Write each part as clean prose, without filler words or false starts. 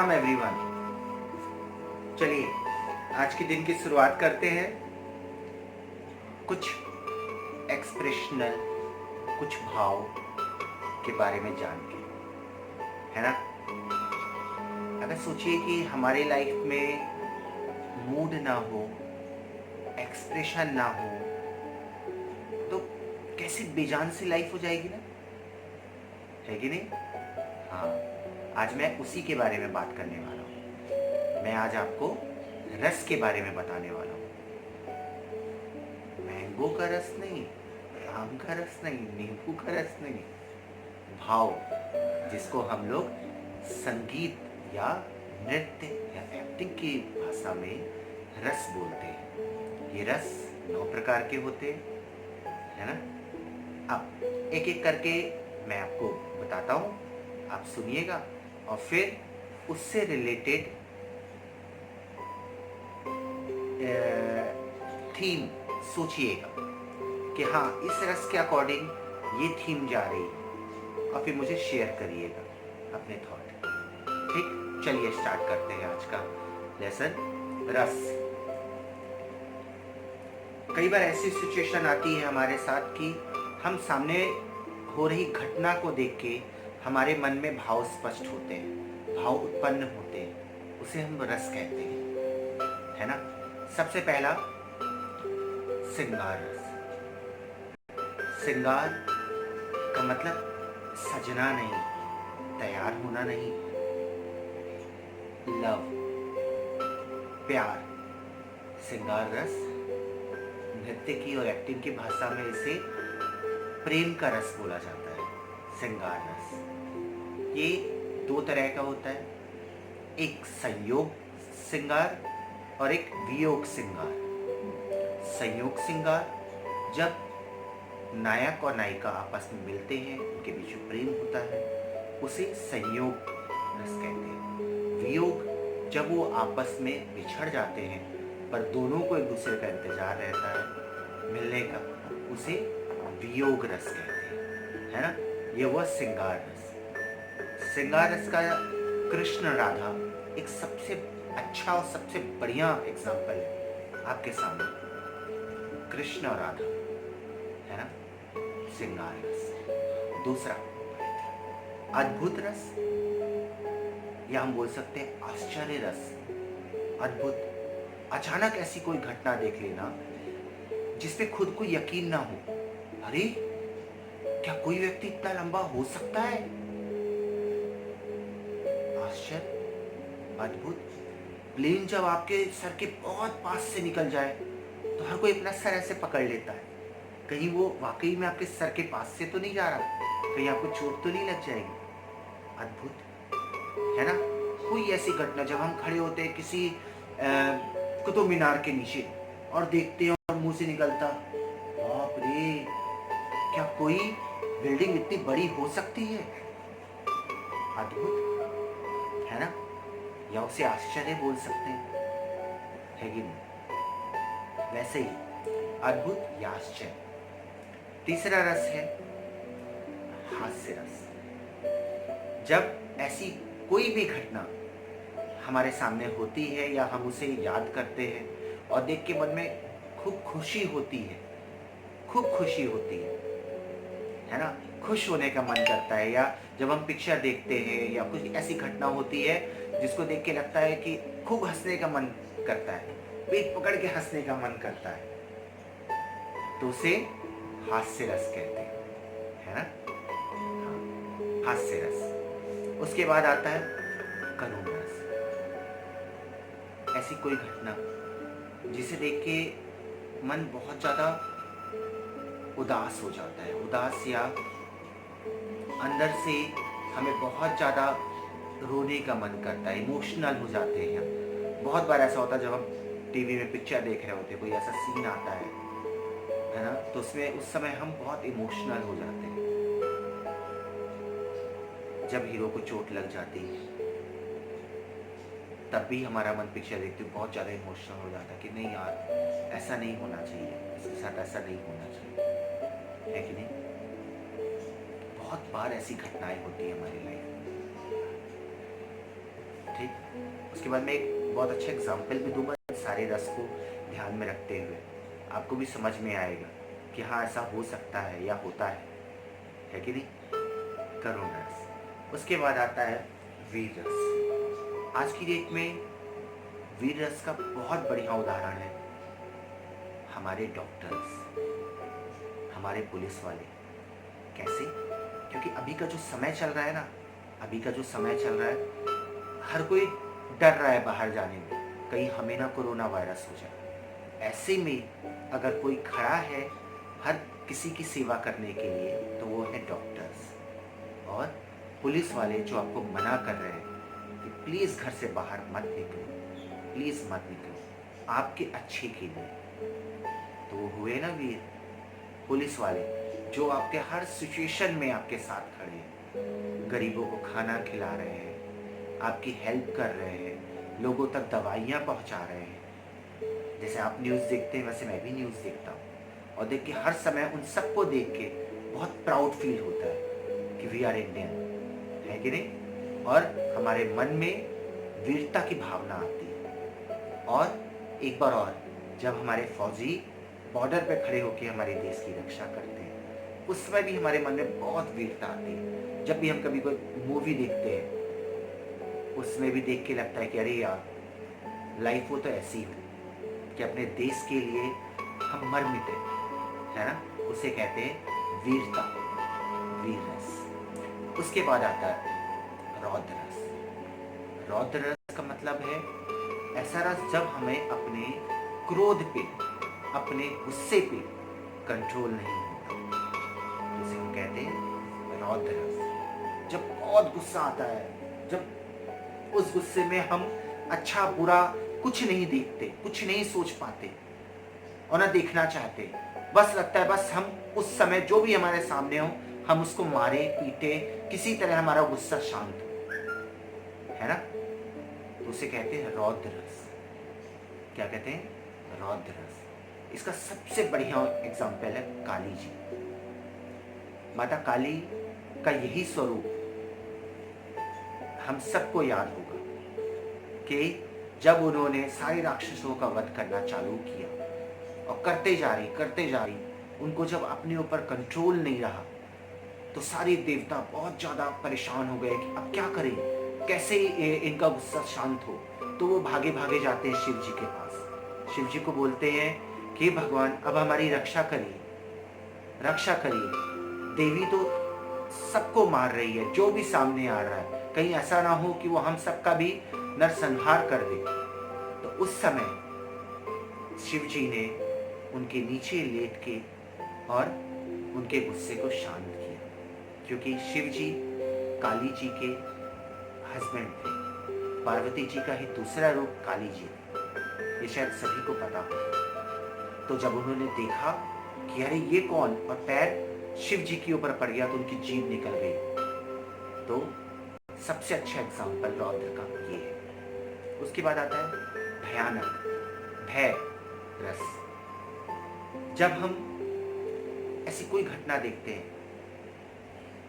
Ram everyone. चलिए आज के दिन की शुरुआत करते हैं कुछ एक्सप्रेशनल, कुछ भाव के बारे में जान के, है ना। अगर सोचिए कि हमारे लाइफ में मूड ना हो, एक्सप्रेशन ना हो, तो कैसी बेजान सी लाइफ हो जाएगी ना, है कि नहीं। हाँ, आज मैं उसी के बारे में बात करने वाला हूँ। मैं आज आपको रस के बारे में बताने वाला हूँ। मैंगो का रस नहीं, आम का रस नहीं, नींबू का रस नहीं, भाव, जिसको हम लोग संगीत या नृत्य या एक्टिंग की भाषा में रस बोलते हैं। ये रस 9 प्रकार के होते हैं, है ना। अब एक एक करके मैं आपको बताता हूँ, आप सुनिएगा और फिर उससे रिलेटेड थीम सोचिएगा कि हाँ इस रस के अकॉर्डिंग ये थीम जा रही है, और फिर मुझे शेयर करिएगा अपने थॉट। ठीक, चलिए स्टार्ट करते हैं आज का लेसन, रस। कई बार ऐसी सिचुएशन आती है हमारे साथ कि हम सामने हो रही घटना को देख के हमारे मन में भाव स्पष्ट होते हैं, भाव उत्पन्न होते हैं, उसे हम रस कहते हैं, है ना। सबसे पहला श्रृंगार रस। श्रृंगार का मतलब सजना नहीं, तैयार होना नहीं, लव, प्यार। श्रृंगार रस नृत्य की और एक्टिंग की भाषा में इसे प्रेम का रस बोला जाता है। श्रृंगार रस ये 2 तरह का होता है, एक संयोग श्रृंगार और एक वियोग श्रृंगार। संयोग श्रृंगार जब नायक और नायिका आपस में मिलते हैं, उनके बीच में प्रेम होता है, उसे संयोग रस कहते हैं। वियोग जब वो आपस में बिछड़ जाते हैं पर दोनों को एक दूसरे का इंतजार रहता है मिलने का, उसे वियोग रस कहते हैं, है ना। ये हुआ श्रृंगार रस। श्रृंगार रस का कृष्ण राधा एक सबसे अच्छा और सबसे बढ़िया एग्जाम्पल है आपके सामने, कृष्ण और राधा, है ना। श्रृंगार रस। दूसरा अद्भुत रस, या हम बोल सकते हैं आश्चर्य रस। अद्भुत, अचानक ऐसी कोई घटना देख लेना जिसपे खुद को यकीन ना हो, अरे क्या कोई व्यक्ति इतना लंबा हो सकता है। आश्चर्य, अद्भुत। प्लेन जब आपके सर के बहुत पास से निकल जाए तो हर कोई अपना सर ऐसे पकड़ लेता है, कहीं वो वाकई में आपके सर के पास से तो नहीं जा रहा, कहीं आपको चोट तो नहीं लग जाएगी। अद्भुत, है ना। कोई ऐसी घटना जब हम खड़े होते हैं किसी कुतुब मीनार के नीचे और देखते हैं और मुंह से निकलता, बाप रे क्या कोई बिल्डिंग इतनी बड़ी हो सकती है। अद्भुत, है ना, या उसे आश्चर्य बोल सकते हैं, है कि नहीं। वैसे ही अद्भुत या आश्चर्य। तीसरा रस है हास्य रस। जब ऐसी कोई भी घटना हमारे सामने होती है या हम उसे याद करते हैं और देख के मन में खूब खुशी होती है, खूब खुशी होती है ना, खुश होने का मन करता है, या जब हम पिक्चर देखते हैं या कुछ ऐसी घटना होती है जिसको देख के लगता है कि खूब हंसने का मन करता है, पेट पकड़ के हंसने का मन करता है, तो उसे हास्य रस कहते हैं, है ना। हाँ, हास्य रस। उसके बाद आता है करुण रस। ऐसी कोई घटना जिसे देख के मन बहुत ज़्यादा उदास हो जाता है, उदास, या अंदर से हमें बहुत ज़्यादा रोने का मन करता है, इमोशनल हो जाते हैं। बहुत बार ऐसा होता है जब हम टीवी में पिक्चर देख रहे होते हैं, कोई ऐसा सीन आता है ना, तो उसमें उस समय हम बहुत इमोशनल हो जाते हैं। जब हीरो को चोट लग जाती है तब भी हमारा मन पिक्चर देखते हुए बहुत ज़्यादा इमोशनल हो जाता है कि नहीं यार ऐसा नहीं होना चाहिए, इसके साथ ऐसा नहीं होना चाहिए, है कि नहीं। बहुत बार ऐसी घटनाएं होती है हमारी लाइफ में, ठीक। उसके बाद मैं एक बहुत अच्छा एग्जाम्पल भी दूंगा सारे रस को ध्यान में रखते हुए, आपको भी समझ में आएगा कि हाँ ऐसा हो सकता है या होता है कि नहीं। करुण रस। उसके बाद आता है वीर रस। आज की डेट में वीर रस का बहुत बढ़िया उदाहरण है हमारे डॉक्टर्स, हमारे पुलिस वाले। कैसे? क्योंकि अभी का जो समय चल रहा है ना, अभी का जो समय चल रहा है, हर कोई डर रहा है बाहर जाने में, कहीं हमें ना कोरोना वायरस हो जाए। ऐसे में अगर कोई खड़ा है हर किसी की सेवा करने के लिए तो वो है डॉक्टर्स और पुलिस वाले, जो आपको मना कर रहे हैं कि प्लीज़ घर से बाहर मत निकलो, प्लीज़ मत निकलो, आपके अच्छे के लिए। तो वो हुए ना वीर, पुलिस वाले, जो आपके हर सिचुएशन में आपके साथ खड़े हैं, गरीबों को खाना खिला रहे हैं, आपकी हेल्प कर रहे हैं, लोगों तक दवाइयाँ पहुँचा रहे हैं। जैसे आप न्यूज़ देखते हैं वैसे मैं भी न्यूज़ देखता हूँ, और देख के हर समय उन सबको देख के बहुत प्राउड फील होता है कि वी आर इंडियन, है कि नहीं। और हमारे मन में वीरता की भावना आती है। और एक बार और, जब हमारे फौजी बॉर्डर पे खड़े होकर हमारे देश की रक्षा करते हैं, उस समय भी हमारे मन में बहुत वीरता आती है। जब भी हम कभी कोई मूवी देखते हैं उसमें भी देख के लगता है कि अरे यार, लाइफ वो तो ऐसी हो कि अपने देश के लिए हम मर मिटे, है ना। उसे कहते हैं वीरता, वीर रस। उसके बाद आता है रौद्र रस। रौद्र रस का मतलब है ऐसा रस जब हमें अपने क्रोध पे, अपने गुस्से पे कंट्रोल नहीं होता, जिसे हम कहते हैं रौद्र रस। जब बहुत गुस्सा आता है, जब उस गुस्से में हम अच्छा बुरा कुछ नहीं देखते, कुछ नहीं सोच पाते और ना देखना चाहते, बस लगता है बस हम उस समय जो भी हमारे सामने हो हम उसको मारे पीटे, किसी तरह हमारा गुस्सा शांत हो, है ना। तो उसे कहते हैं रौद्र रस। क्या कहते हैं? रौद्र रस। इसका सबसे बढ़िया एग्जाम्पल है काली जी। माता काली का यही स्वरूप हम सबको याद होगा कि जब उन्होंने सारे राक्षसों का वध करना चालू किया और करते जा रही, उनको जब अपने ऊपर कंट्रोल नहीं रहा तो सारे देवता बहुत ज़्यादा परेशान हो गए कि अब क्या करें, कैसे इनका गुस्सा शांत हो। तो वो भागे भागे जाते हैं शिव जी के पास। शिव जी को बोलते हैं कि भगवान अब हमारी रक्षा करिए, रक्षा करिए। देवी तो सबको मार रही है, जो भी सामने आ रहा है, कहीं ऐसा ना हो कि वो हम सबका भी नरसंहार कर दे। तो उस समय शिव जी ने उनके नीचे लेट के और उनके गुस्से को शांत किया, क्योंकि शिव जी काली जी के हस्बैंड थे। पार्वती जी का ही दूसरा रूप काली जी, ये शायद सभी को पता हो। तो जब उन्होंने देखा कि अरे ये कौन, और पैर शिव जी के ऊपर पड़ गया तो उनकी जीभ निकल गई। तो सबसे अच्छा एग्जाम्पल रौद्र का ये है। उसके बाद आता है भयानक, भय रस। जब हम ऐसी कोई घटना देखते हैं,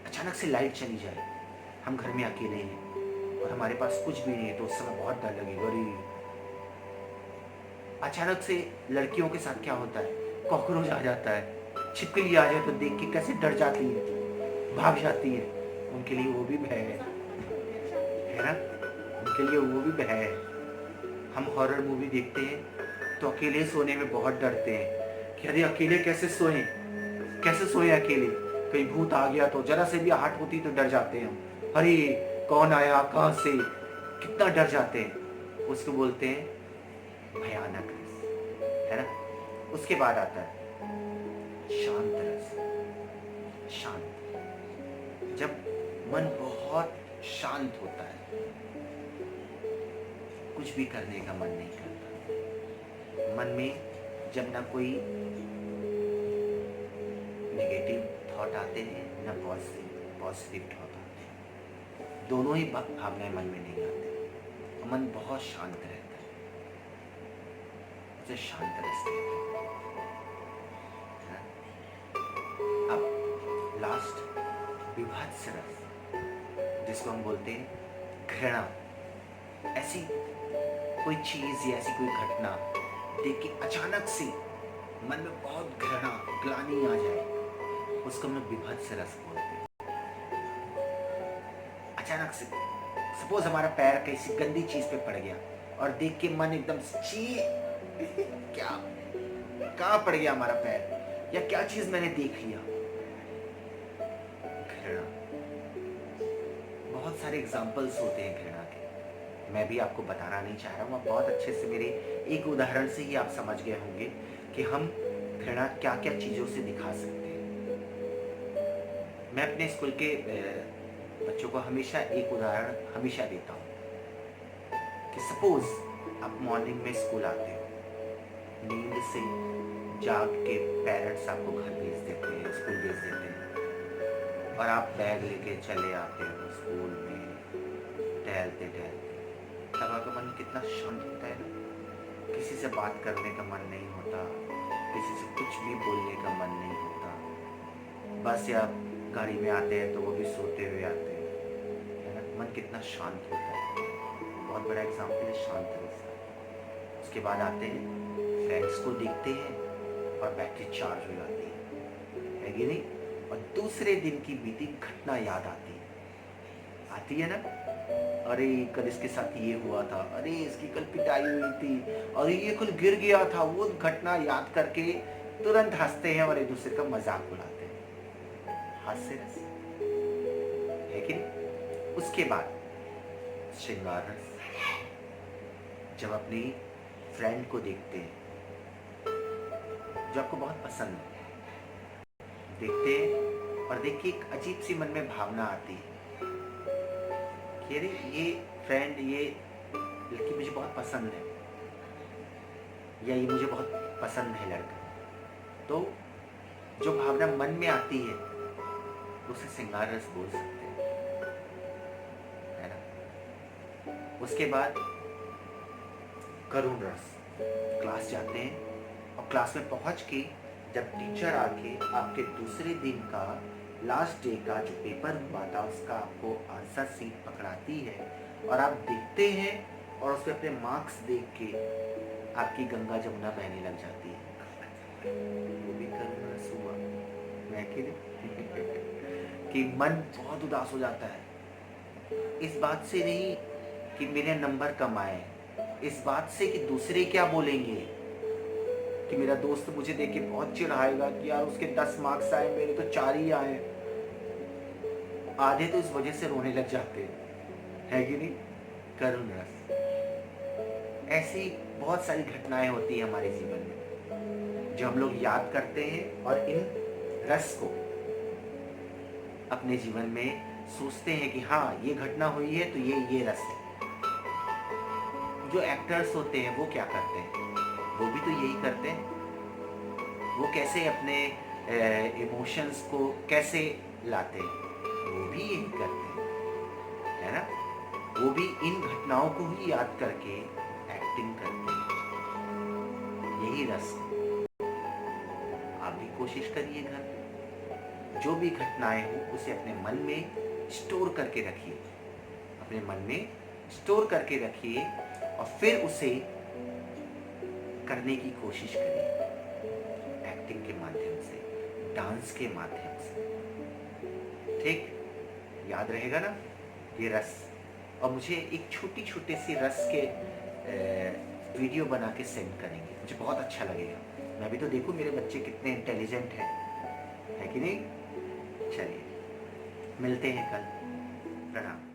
अचानक से लाइट चली जाए, हम घर में अकेले हैं और हमारे पास कुछ भी नहीं है, तो उस समय बहुत डर लगेगा। अरे अचानक से लड़कियों के साथ क्या होता है, कॉकरोच आ जाता है, छिपकली आ जाए तो देख के कैसे डर जाती है, भाग जाती है। उनके लिए वो भी भय है ना, उनके लिए वो भी भय है। हम हॉरर मूवी देखते हैं तो अकेले सोने में बहुत डरते हैं कि अरे अकेले कैसे सोएं, कैसे सोएं अकेले, कहीं भूत आ गया तो जरा से भी आहट होती तो डर जाते हैं हम, अरे कौन आया कहाँ से, कितना डर जाते हैं। उसको बोलते हैं भयानक रस, है ना। उसके बाद आता है शांत रस। शांत, जब मन बहुत शांत होता है, कुछ भी करने का मन नहीं करता। मन में जब ना कोई नेगेटिव थॉट आते हैं ना पॉजिटिव थॉट आते हैं, दोनों ही भावनाएं मन में नहीं आते, मन बहुत शांत रहता है। उसे शांत रस कहते हैं। अब लास्ट विभत्स रस, जिसको हम बोलते हैं घृणा, ऐसी कोई चीज या ऐसी कोई घटना देख के अचानक से मन में बहुत घृणा, ग्लानि आ जाए, उसको हम लोग बीभत्स रस बोलते हैं। अचानक से सपोज हमारा पैर किसी गंदी चीज पे पड़ गया और देख के मन एकदम ची क्या, कहाँ पड़ गया हमारा पैर, या क्या चीज मैंने देख लिया, घृणा। बहुत सारे एग्जाम्पल्स होते हैं घृणा के, मैं भी आपको बताना नहीं चाह रहा हूँ। आप बहुत अच्छे से मेरे एक उदाहरण से ही आप समझ गए होंगे कि हम घृणा क्या क्या चीजों से दिखा सकते हैं। मैं अपने स्कूल के बच्चों को हमेशा एक उदाहरण हमेशा देता हूँ कि सपोज आप मॉर्निंग में स्कूल आते हो, नींद से जाग के पेरेंट्स आपको घर भेज देते हैं, स्कूल भेज देते हैं, और आप बैग लेके चले आते हो स्कूल में, टहलते टहलते तब आपका मन कितना शांत होता है ना। किसी से बात करने का मन नहीं होता, किसी से कुछ भी बोलने का मन नहीं होता, बस या गाड़ी में आते हैं तो वो भी सोते हुए आते हैं, है ना। मन कितना शांत होता है। बहुत बड़ा एग्जाम्पल है शांत रस। उसके बाद आते हैं, फ्रेंड्स को देखते हैं और बैटरी चार्ज हो जाती है कि नहीं, और दूसरे दिन की बीती घटना याद आती है ना। अरे कल इसके साथ ये हुआ था, अरे इसकी कल पिटाई हुई थी, अरे ये कल गिर गया था, वो घटना याद करके तुरंत हंसते हैं और एक दूसरे का मजाक उड़ाते हैं। हास्य रस है कि नहीं। उसके बाद श्रृंगार रस, जब अपनी फ्रेंड को देखते हैं जो आपको बहुत पसंद है, देखते हैं और देख के एक अजीब सी मन में भावना आती है कि अरे ये फ्रेंड, ये लड़की मुझे बहुत पसंद है, या ये मुझे बहुत पसंद है लड़का। तो जो भावना मन में आती है उसे श्रृंगार रस बोल सकते हैं, है ना। उसके बाद करुण रस, क्लास जाते हैं और क्लास में पहुंच के जब टीचर आके आपके दूसरे दिन का लास्ट डे का जो पेपर हुआ था उसका आपको आंसर शीट पकड़ाती है और आप देखते हैं और उसमें अपने मार्क्स देख के आपकी गंगा जमुना बहने लग जाती है, वो भी करुण रस हुआ। मैं कि मन बहुत उदास हो जाता है, इस बात से नहीं कि मेरे नंबर कम आए, इस बात से कि दूसरे क्या बोलेंगे, कि मेरा दोस्त मुझे देख के बहुत चिढ़ाएगा कि यार उसके 10 मार्क्स आए, मेरे तो 4 ही आए। आधे तो इस वजह से रोने लग जाते हैं, कि नहीं। करुण रस। ऐसी बहुत सारी घटनाएं होती है हमारे जीवन में जो हम लोग याद करते हैं और इन रस को अपने जीवन में सोचते हैं कि हाँ ये घटना हुई है तो ये रस है। जो एक्टर्स होते हैं वो क्या करते हैं, वो भी तो यही करते हैं। वो कैसे अपने इमोशंस को कैसे लाते हैं, वो भी यही करते हैं, है ना। वो भी इन घटनाओं को ही याद करके एक्टिंग करते हैं। यही रस। आप भी कोशिश करिए घर पे, जो भी घटनाएं हो उसे अपने मन में स्टोर करके रखिए, अपने मन में स्टोर करके रखिए और फिर उसे करने की कोशिश करिए, एक्टिंग के माध्यम से, डांस के माध्यम से। ठीक, याद रहेगा ना ये रस। और मुझे एक छोटी छोटी सी रस के वीडियो बना के सेंड करेंगे, मुझे बहुत अच्छा लगेगा। मैं भी तो देखूं मेरे बच्चे कितने इंटेलिजेंट हैं, है कि नहीं। चलिए मिलते हैं कल। प्रणाम।